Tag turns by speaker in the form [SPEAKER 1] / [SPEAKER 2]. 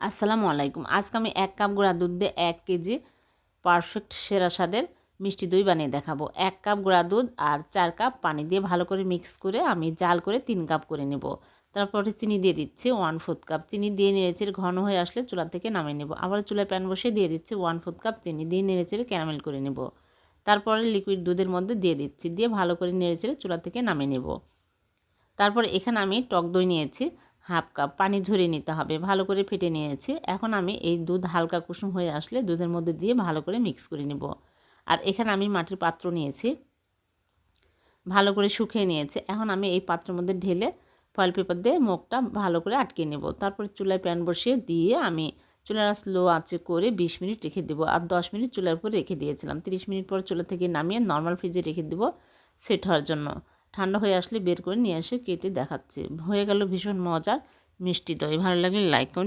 [SPEAKER 1] আসসালামু আলাইকুম। আজকে আমি 1 কাপ গুঁড়া দুধ দিয়ে 1 কেজি পারফেক্ট সেরা স্বাদের মিষ্টি দই বানিয়ে দেখাবো। 1 কাপ গুঁড়া দুধ আর 4 কাপ পানি দিয়ে ভালো করে মিক্স করে আমি জাল করে 3 কাপ করে নেব। তারপরে চিনি দিয়ে দিচ্ছি 1/4 কাপ। চিনি দিয়ে নেড়েচেড়ে ঘন হয়ে আসলে চুলা থেকে নামিয়ে নেব। আবার চুলায় প্যান বসিয়ে দিয়ে দিচ্ছি 1/4 কাপ চিনি দিয়ে নেড়েচেড়ে ক্যারামেল করে নেব। তারপরে লিকুইড দুধের মধ্যে দিয়ে দিচ্ছি, দিয়ে ভালো করে নেড়েচেড়ে চুলা থেকে নামিয়ে নেব। তারপর এখানে আমি টক দই নিয়েছি 1/2 কাপ, পানি ঝরিয়ে নিতে হবে, ভালো করে ফেটে নিয়েছি। এখন আমি এই দুধ হালকা কুসুম হয়ে আসলে দুধের মধ্যে দিয়ে ভালো করে মিক্স করে নেব। আর এখানে আমি মাটির পাত্র নিয়েছি, ভালো করে শুকিয়ে নিয়েছি। এখন আমি এই পাত্রের মধ্যে ঢেলে ফয়েল পেপার দিয়ে মুখটা ভালো করে আটকে নেব। তারপর চুলায় প্যান বসিয়ে দিয়ে আমি চুলার স্লো আঁচে করে 20 মিনিট রেখে দেবো। আর 10 মিনিট চুলার উপর রেখে দিয়েছিলাম। 30 মিনিট পর চুলা থেকে নামিয়ে নর্মাল ফ্রিজে রেখে দেবো সেট হওয়ার জন্য। ঠান্ডা হয়ে আসলে বের করে নিয়ে এসে কেটে দেখাচ্ছি। হয়ে গেল ভীষণ মজার মিষ্টি দই। ভালো লাগলে লাইক করুন।